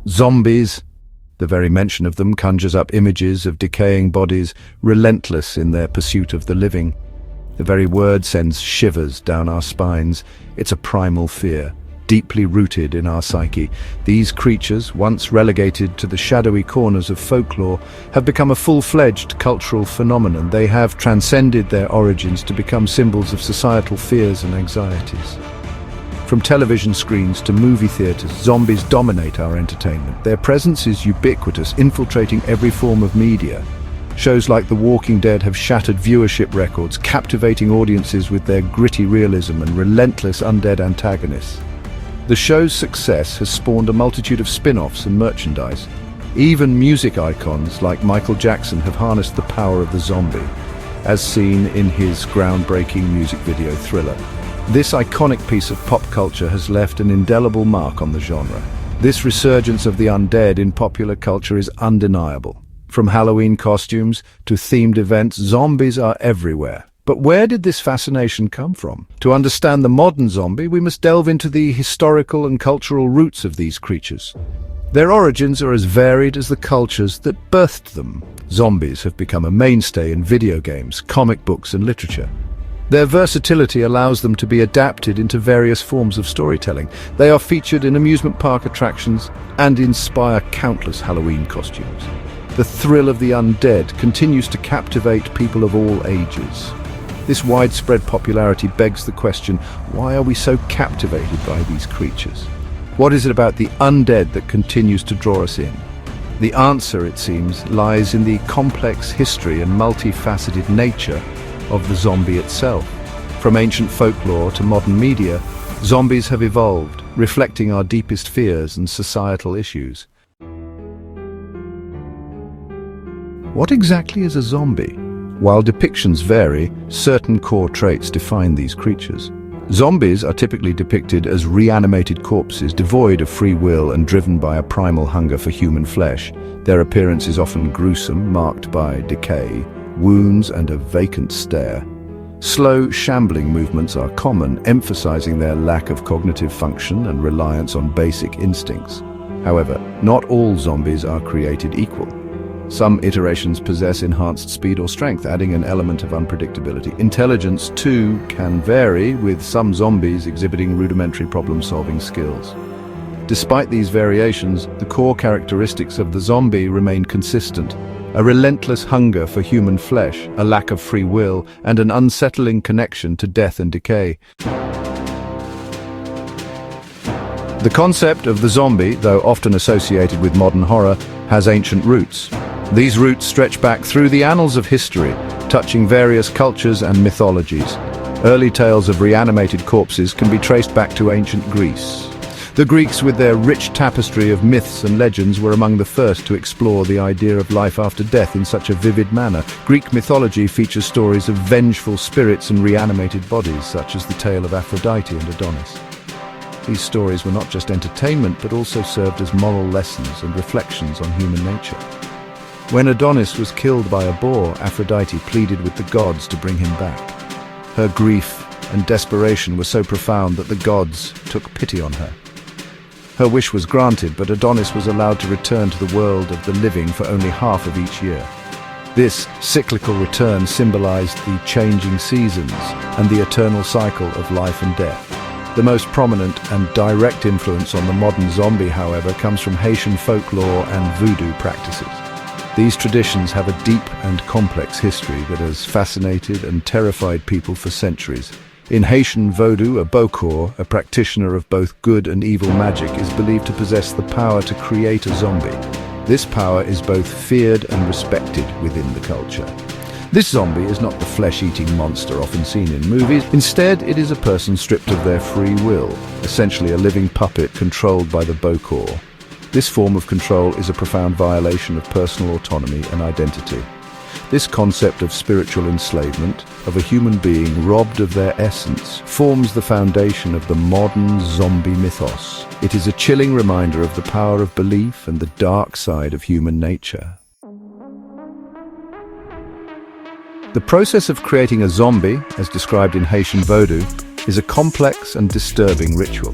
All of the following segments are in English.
Zombies. The very mention of them conjures up images of decaying bodies, relentless in their pursuit of the living. The very word sends shivers down our spines. It's a primal fear, deeply rooted in our psyche. These creatures, once relegated to the shadowy corners of folklore, have become a full-fledged cultural phenomenon. They have transcended their origins to become symbols of societal fears and anxieties. From television screens to movie theaters, zombies dominate our entertainment. Their presence is ubiquitous, infiltrating every form of media. Shows like The Walking Dead have shattered viewership records, captivating audiences with their gritty realism and relentless undead antagonists. The show's success has spawned a multitude of spin-offs and merchandise. Even music icons like Michael Jackson have harnessed the power of the zombie, as seen in his groundbreaking music video Thriller. This iconic piece of pop culture has left an indelible mark on the genre. This resurgence of the undead in popular culture is undeniable. From Halloween costumes to themed events, zombies are everywhere. But where did this fascination come from? To understand the modern zombie, we must delve into the historical and cultural roots of these creatures. Their origins are as varied as the cultures that birthed them. Zombies have become a mainstay in video games, comic books, and literature. Their versatility allows them to be adapted into various forms of storytelling. They are featured in amusement park attractions and inspire countless Halloween costumes. The thrill of the undead continues to captivate people of all ages. This widespread popularity begs the question, why are we so captivated by these creatures? What is it about the undead that continues to draw us in? The answer, it seems, lies in the complex history and multifaceted nature of the zombie itself. From ancient folklore to modern media, zombies have evolved, reflecting our deepest fears and societal issues. What exactly is a zombie? While depictions vary, certain core traits define these creatures. Zombies are typically depicted as reanimated corpses, devoid of free will and driven by a primal hunger for human flesh. Their appearance is often gruesome, marked by decay, wounds, and a vacant stare. Slow, shambling movements are common, emphasizing their lack of cognitive function and reliance on basic instincts. However, not all zombies are created equal. Some iterations possess enhanced speed or strength, adding an element of unpredictability. Intelligence, too, can vary, with some zombies exhibiting rudimentary problem-solving skills. Despite these variations, the core characteristics of the zombie remain consistent. A relentless hunger for human flesh, a lack of free will, and an unsettling connection to death and decay. The concept of the zombie, though often associated with modern horror, has ancient roots. These roots stretch back through the annals of history, touching various cultures and mythologies. Early tales of reanimated corpses can be traced back to ancient Greece. The Greeks, with their rich tapestry of myths and legends, were among the first to explore the idea of life after death in such a vivid manner. Greek mythology features stories of vengeful spirits and reanimated bodies, such as the tale of Aphrodite and Adonis. These stories were not just entertainment, but also served as moral lessons and reflections on human nature. When Adonis was killed by a boar, Aphrodite pleaded with the gods to bring him back. Her grief and desperation were so profound that the gods took pity on her. Her wish was granted, but Adonis was allowed to return to the world of the living for only half of each year. This cyclical return symbolized the changing seasons and the eternal cycle of life and death. The most prominent and direct influence on the modern zombie, however, comes from Haitian folklore and voodoo practices. These traditions have a deep and complex history that has fascinated and terrified people for centuries. In Haitian Vodou, a Bokor, a practitioner of both good and evil magic, is believed to possess the power to create a zombie. This power is both feared and respected within the culture. This zombie is not the flesh-eating monster often seen in movies. Instead, it is a person stripped of their free will, essentially a living puppet controlled by the Bokor. This form of control is a profound violation of personal autonomy and identity. This concept of spiritual enslavement, of a human being robbed of their essence, forms the foundation of the modern zombie mythos. It is a chilling reminder of the power of belief and the dark side of human nature. The process of creating a zombie, as described in Haitian Vodou, is a complex and disturbing ritual.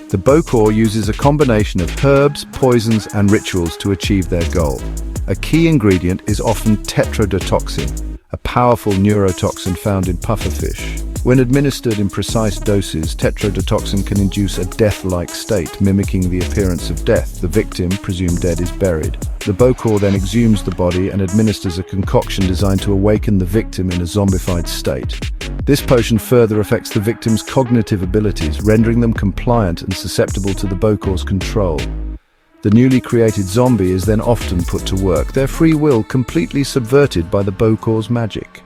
The Bokor uses a combination of herbs, poisons, and rituals to achieve their goal. A key ingredient is often tetrodotoxin, a powerful neurotoxin found in pufferfish. When administered in precise doses, tetrodotoxin can induce a death-like state, mimicking the appearance of death. The victim, presumed dead, is buried. The Bokor then exhumes the body and administers a concoction designed to awaken the victim in a zombified state. This potion further affects the victim's cognitive abilities, rendering them compliant and susceptible to the Bokor's control. The newly created zombie is then often put to work, their free will completely subverted by the Bokor's magic.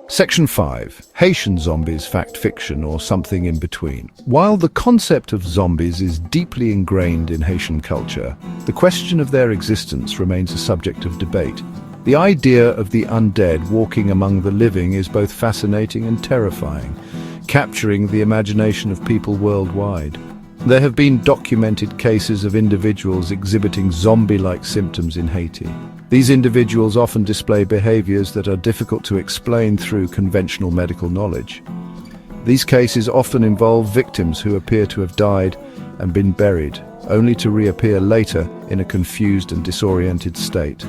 Section 5. Haitian zombies, fact, fiction, or something in between. While the concept of zombies is deeply ingrained in Haitian culture, the question of their existence remains a subject of debate. The idea of the undead walking among the living is both fascinating and terrifying, capturing the imagination of people worldwide. There have been documented cases of individuals exhibiting zombie-like symptoms in Haiti. These individuals often display behaviors that are difficult to explain through conventional medical knowledge. These cases often involve victims who appear to have died and been buried, only to reappear later in a confused and disoriented state.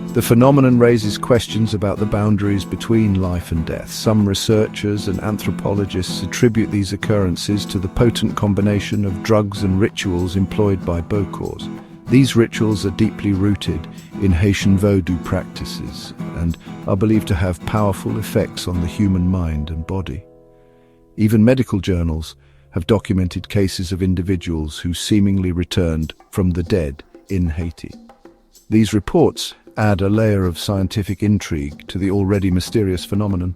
The phenomenon raises questions about the boundaries between life and death. Some researchers and anthropologists attribute these occurrences to the potent combination of drugs and rituals employed by Bokors. These rituals are deeply rooted in Haitian Vodou practices and are believed to have powerful effects on the human mind and body. Even medical journals have documented cases of individuals who seemingly returned from the dead in Haiti. These reports add a layer of scientific intrigue to the already mysterious phenomenon.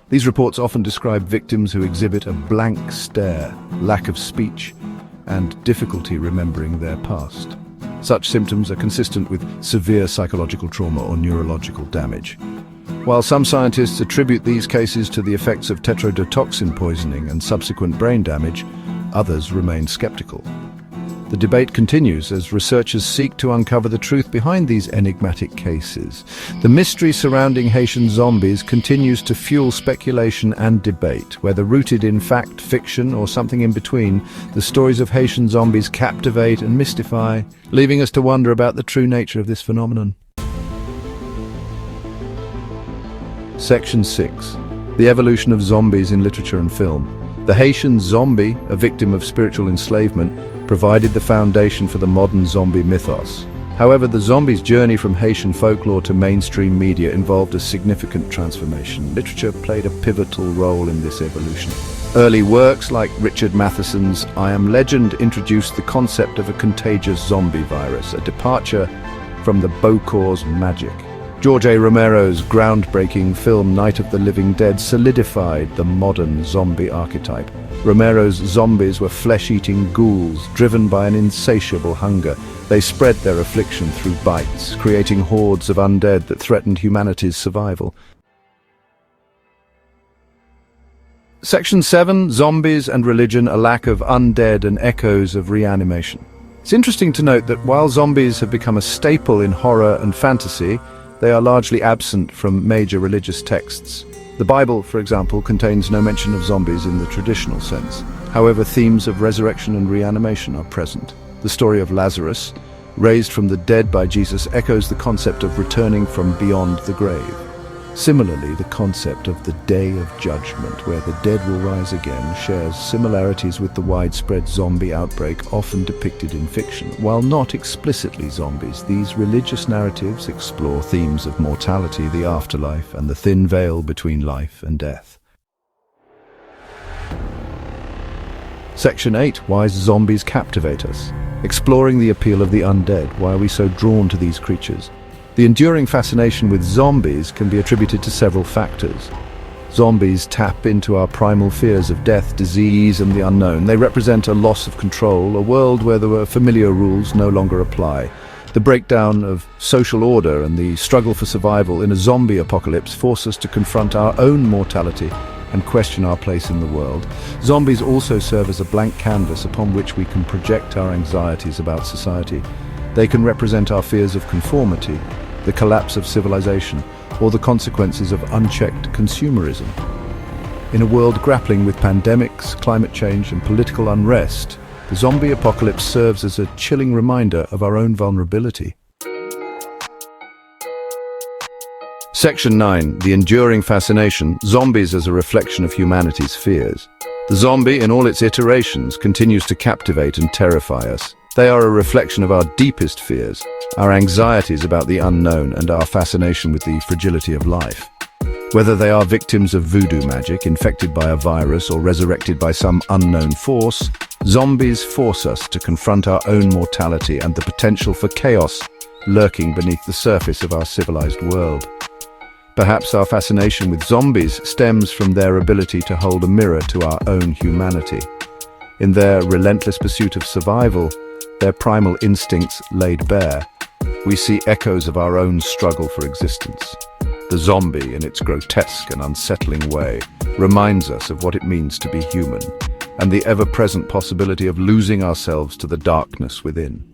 These reports often describe victims who exhibit a blank stare, lack of speech, and difficulty remembering their past. Such symptoms are consistent with severe psychological trauma or neurological damage. While some scientists attribute these cases to the effects of tetrodotoxin poisoning and subsequent brain damage, others remain skeptical. The debate continues as researchers seek to uncover the truth behind these enigmatic cases. The mystery surrounding Haitian zombies continues to fuel speculation and debate. Whether rooted in fact, fiction, or something in between, the stories of Haitian zombies captivate and mystify, leaving us to wonder about the true nature of this phenomenon. Section 6. The evolution of zombies in literature and film. The Haitian zombie, a victim of spiritual enslavement, provided the foundation for the modern zombie mythos. However, the zombie's journey from Haitian folklore to mainstream media involved a significant transformation. Literature played a pivotal role in this evolution. Early works like Richard Matheson's I Am Legend introduced the concept of a contagious zombie virus, a departure from the Bokor's magic. George A. Romero's groundbreaking film Night of the Living Dead solidified the modern zombie archetype. Romero's zombies were flesh-eating ghouls driven by an insatiable hunger. They spread their affliction through bites, creating hordes of undead that threatened humanity's survival. Section 7. Zombies and religion, a lack of undead and echoes of reanimation. It's interesting to note that while zombies have become a staple in horror and fantasy, they are largely absent from major religious texts. The Bible, for example, contains no mention of zombies in the traditional sense. However, themes of resurrection and reanimation are present. The story of Lazarus, raised from the dead by Jesus, echoes the concept of returning from beyond the grave. Similarly, the concept of the Day of Judgment, where the dead will rise again, shares similarities with the widespread zombie outbreak often depicted in fiction. While not explicitly zombies, these religious narratives explore themes of mortality, the afterlife, and the thin veil between life and death. Section 8. Why zombies captivate us. Exploring the appeal of the undead. Why are we so drawn to these creatures? The enduring fascination with zombies can be attributed to several factors. Zombies tap into our primal fears of death, disease, and the unknown. They represent a loss of control, a world where the familiar rules no longer apply. The breakdown of social order and the struggle for survival in a zombie apocalypse force us to confront our own mortality and question our place in the world. Zombies also serve as a blank canvas upon which we can project our anxieties about society. They can represent our fears of conformity, the collapse of civilization, or the consequences of unchecked consumerism. In a world grappling with pandemics, climate change, and political unrest, the zombie apocalypse serves as a chilling reminder of our own vulnerability. Section 9. The enduring fascination, zombies as a reflection of humanity's fears. The zombie, in all its iterations, continues to captivate and terrify us. They are a reflection of our deepest fears, our anxieties about the unknown, and our fascination with the fragility of life. Whether they are victims of voodoo magic, infected by a virus, or resurrected by some unknown force, zombies force us to confront our own mortality and the potential for chaos lurking beneath the surface of our civilized world. Perhaps our fascination with zombies stems from their ability to hold a mirror to our own humanity. In their relentless pursuit of survival, their primal instincts laid bare, we see echoes of our own struggle for existence. The zombie, in its grotesque and unsettling way, reminds us of what it means to be human, and the ever-present possibility of losing ourselves to the darkness within.